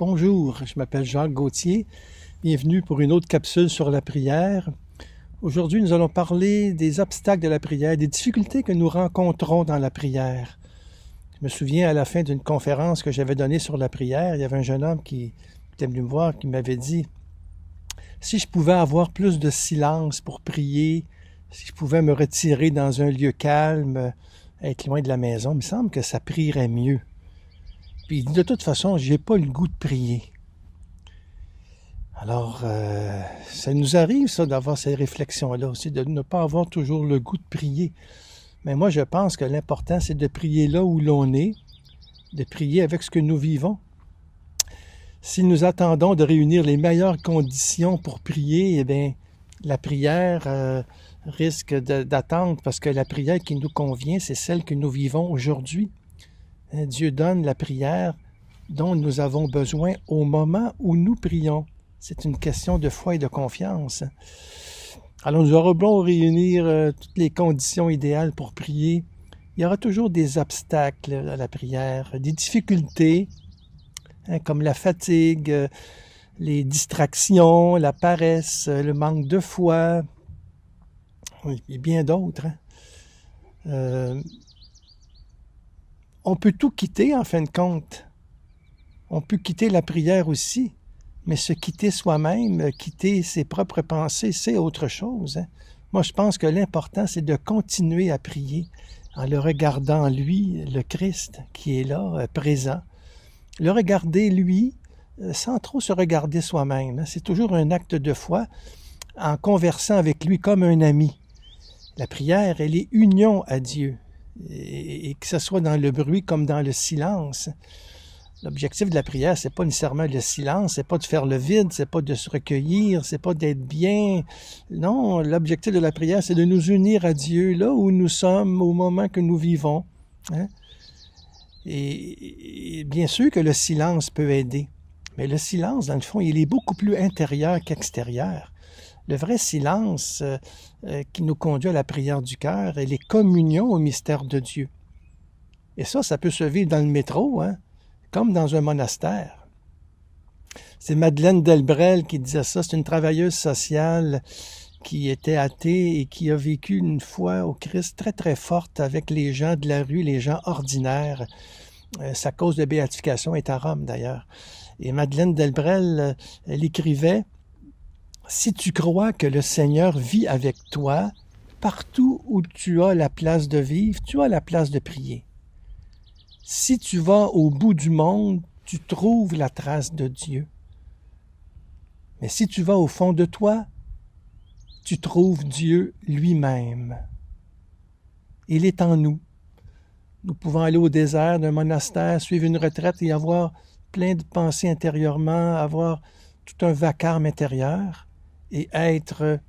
Bonjour, je m'appelle Jacques Gauthier. Bienvenue pour une autre capsule sur la prière. Aujourd'hui, nous allons parler des obstacles de la prière, des difficultés que nous rencontrons dans la prière. Je me souviens à la fin d'une conférence que j'avais donnée sur la prière, il y avait un jeune homme qui était venu me voir, qui m'avait dit « Si je pouvais avoir plus de silence pour prier, si je pouvais me retirer dans un lieu calme, être loin de la maison, il me semble que ça prierait mieux. » Puis de toute façon, j'ai pas le goût de prier. Alors, ça nous arrive, ça, d'avoir ces réflexions-là aussi, de ne pas avoir toujours le goût de prier. Mais moi, je pense que l'important, c'est de prier là où l'on est, de prier avec ce que nous vivons. Si nous attendons de réunir les meilleures conditions pour prier, eh bien, la prière risque d'attendre, parce que la prière qui nous convient, c'est celle que nous vivons aujourd'hui. Dieu donne la prière dont nous avons besoin au moment où nous prions. C'est une question de foi et de confiance. Alors nous aurons beau réunir toutes les conditions idéales pour prier. Il y aura toujours des obstacles à la prière, des difficultés, comme la fatigue, les distractions, la paresse, le manque de foi, et bien d'autres. On peut tout quitter, en fin de compte. On peut quitter la prière aussi, mais se quitter soi-même, quitter ses propres pensées, c'est autre chose. Moi, je pense que l'important, c'est de continuer à prier en le regardant, lui, le Christ, qui est là, présent. Le regarder, lui, sans trop se regarder soi-même. C'est toujours un acte de foi en conversant avec lui comme un ami. La prière, elle est union à Dieu. Et que ce soit dans le bruit comme dans le silence. L'objectif de la prière, c'est pas nécessairement le silence, c'est pas de faire le vide, c'est pas de se recueillir, c'est pas d'être bien. Non, l'objectif de la prière, c'est de nous unir à Dieu, là où nous sommes, au moment que nous vivons. Et bien sûr que le silence peut aider, mais le silence, dans le fond, il est beaucoup plus intérieur qu'extérieur. Le vrai silence qui nous conduit à la prière du cœur, elle est communion au mystère de Dieu. Et ça peut se vivre dans le métro, comme dans un monastère. C'est Madeleine Delbrel qui disait ça. C'est une travailleuse sociale qui était athée et qui a vécu une foi au Christ très, très forte avec les gens de la rue, les gens ordinaires. Sa cause de béatification est à Rome, d'ailleurs. Et Madeleine Delbrel, elle écrivait « Si tu crois que le Seigneur vit avec toi, partout où tu as la place de vivre, tu as la place de prier. Si tu vas au bout du monde, tu trouves la trace de Dieu. Mais si tu vas au fond de toi, tu trouves Dieu lui-même. Il est en nous. Nous pouvons aller au désert d'un monastère, suivre une retraite et avoir plein de pensées intérieurement, avoir tout un vacarme intérieur et être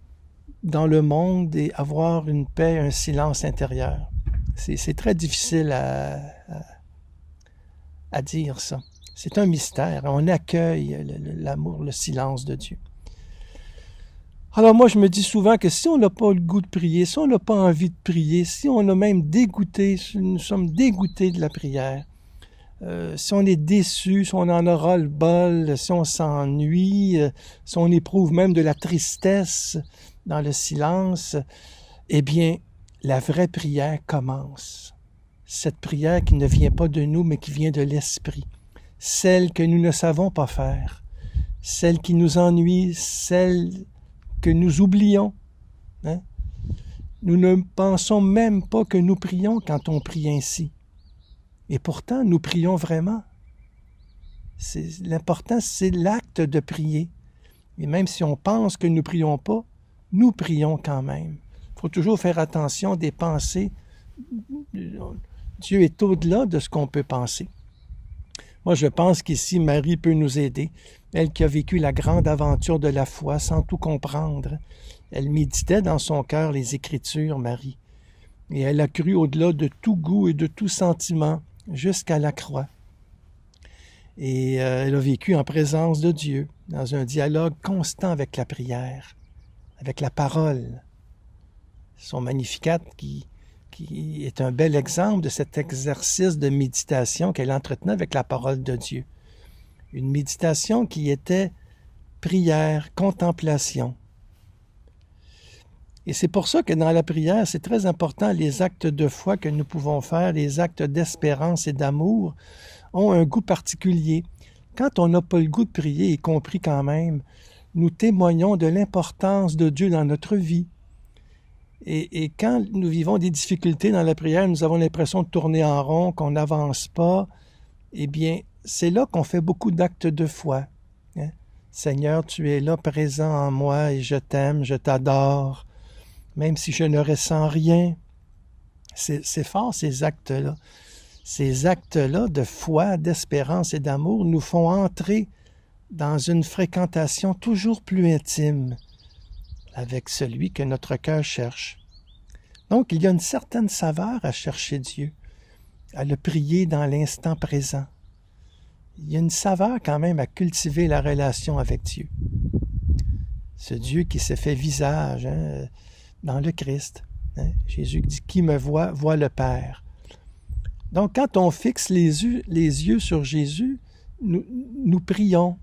dans le monde et avoir une paix, un silence intérieur. C'est très difficile à dire ça. C'est un mystère. On accueille l'amour, le silence de Dieu. Alors moi, je me dis souvent que si on n'a pas le goût de prier, si on n'a pas envie de prier, si on a même dégoûté, si nous sommes dégoûtés de la prière, si on est déçu, si on en aura le bol, si on s'ennuie, si on éprouve même de la tristesse dans le silence, eh bien, la vraie prière commence. Cette prière qui ne vient pas de nous, mais qui vient de l'Esprit. Celle que nous ne savons pas faire. Celle qui nous ennuie, celle que nous oublions. Nous ne pensons même pas que nous prions quand on prie ainsi. Et pourtant, nous prions vraiment. L'important, c'est l'acte de prier. Et même si on pense que nous ne prions pas, nous prions quand même. Il faut toujours faire attention des pensées. Dieu est au-delà de ce qu'on peut penser. Moi, je pense qu'ici, Marie peut nous aider. Elle qui a vécu la grande aventure de la foi sans tout comprendre. Elle méditait dans son cœur les Écritures, Marie. Et elle a cru au-delà de tout goût et de tout sentiment, jusqu'à la croix. Et elle a vécu en présence de Dieu, dans un dialogue constant avec la prière, avec la parole. Son Magnificat qui est un bel exemple de cet exercice de méditation qu'elle entretenait avec la parole de Dieu. Une méditation qui était prière, contemplation. Et c'est pour ça que dans la prière, c'est très important, les actes de foi que nous pouvons faire, les actes d'espérance et d'amour, ont un goût particulier. Quand on n'a pas le goût de prier, y compris quand même, nous témoignons de l'importance de Dieu dans notre vie. Et quand nous vivons des difficultés dans la prière, nous avons l'impression de tourner en rond, qu'on n'avance pas, eh bien, c'est là qu'on fait beaucoup d'actes de foi. Hein? Seigneur, tu es là présent en moi et je t'aime, je t'adore, même si je ne ressens rien. C'est fort ces actes-là. Ces actes-là de foi, d'espérance et d'amour nous font entrer dans une fréquentation toujours plus intime avec celui que notre cœur cherche. Donc, il y a une certaine saveur à chercher Dieu, à le prier dans l'instant présent. Il y a une saveur quand même à cultiver la relation avec Dieu. Ce Dieu qui s'est fait visage dans le Christ. Jésus dit « Qui me voit, voit le Père ». Donc, quand on fixe les yeux sur Jésus, nous prions.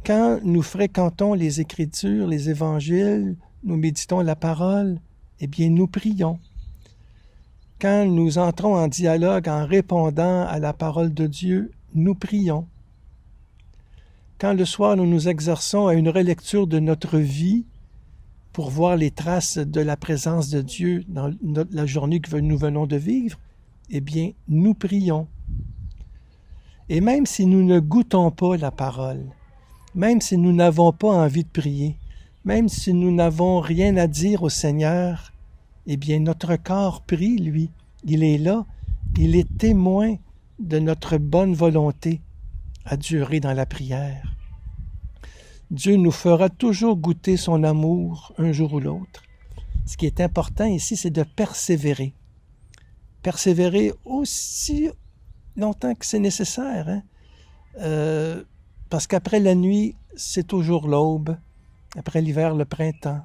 Quand nous fréquentons les Écritures, les Évangiles, nous méditons la parole, eh bien, nous prions. Quand nous entrons en dialogue en répondant à la parole de Dieu, nous prions. Quand le soir nous nous exerçons à une relecture de notre vie pour voir les traces de la présence de Dieu dans la journée que nous venons de vivre, eh bien, nous prions. Et même si nous ne goûtons pas la parole, même si nous n'avons pas envie de prier, même si nous n'avons rien à dire au Seigneur, eh bien, notre corps prie, lui. Il est là, il est témoin de notre bonne volonté à durer dans la prière. Dieu nous fera toujours goûter son amour un jour ou l'autre. Ce qui est important ici, c'est de persévérer. Persévérer aussi longtemps que c'est nécessaire. Parce qu'après la nuit, c'est toujours l'aube. Après l'hiver, le printemps.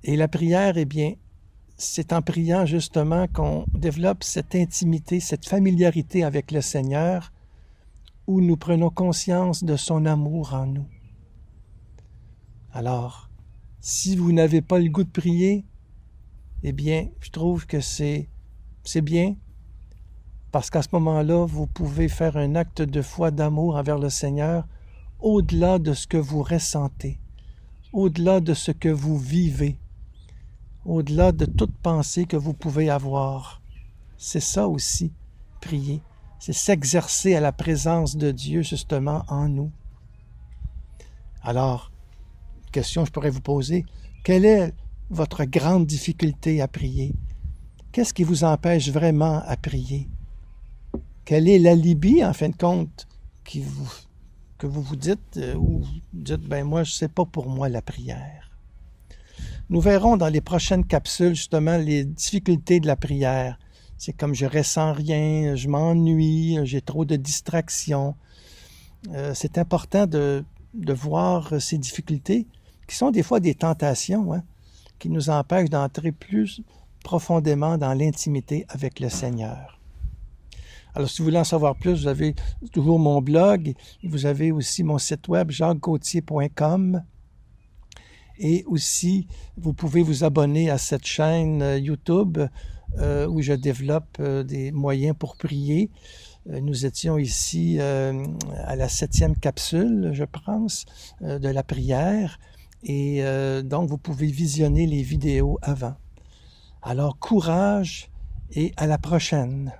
Et la prière, eh bien, c'est en priant justement qu'on développe cette intimité, cette familiarité avec le Seigneur, où nous prenons conscience de son amour en nous. Alors, si vous n'avez pas le goût de prier, eh bien, je trouve que c'est bien, parce qu'à ce moment-là, vous pouvez faire un acte de foi, d'amour envers le Seigneur, au-delà de ce que vous ressentez, au-delà de ce que vous vivez, au-delà de toute pensée que vous pouvez avoir. C'est ça aussi, prier. C'est s'exercer à la présence de Dieu, justement, en nous. Alors, question que je pourrais vous poser, quelle est votre grande difficulté à prier? Qu'est-ce qui vous empêche vraiment à prier? Quel est l'alibi, en fin de compte, que vous vous dites, ou vous dites, ben moi, je ne sais pas pour moi la prière. Nous verrons dans les prochaines capsules, justement, les difficultés de la prière. C'est comme je ressens rien, je m'ennuie, j'ai trop de distractions. C'est important de voir ces difficultés, qui sont des fois des tentations, qui nous empêchent d'entrer plus profondément dans l'intimité avec le Seigneur. Alors, si vous voulez en savoir plus, vous avez toujours mon blog, vous avez aussi mon site web, jacquesgauthier.com. Et aussi, vous pouvez vous abonner à cette chaîne YouTube où je développe des moyens pour prier. Nous étions ici à la 7e capsule, je pense, de la prière. Et donc, vous pouvez visionner les vidéos avant. Alors, courage et à la prochaine.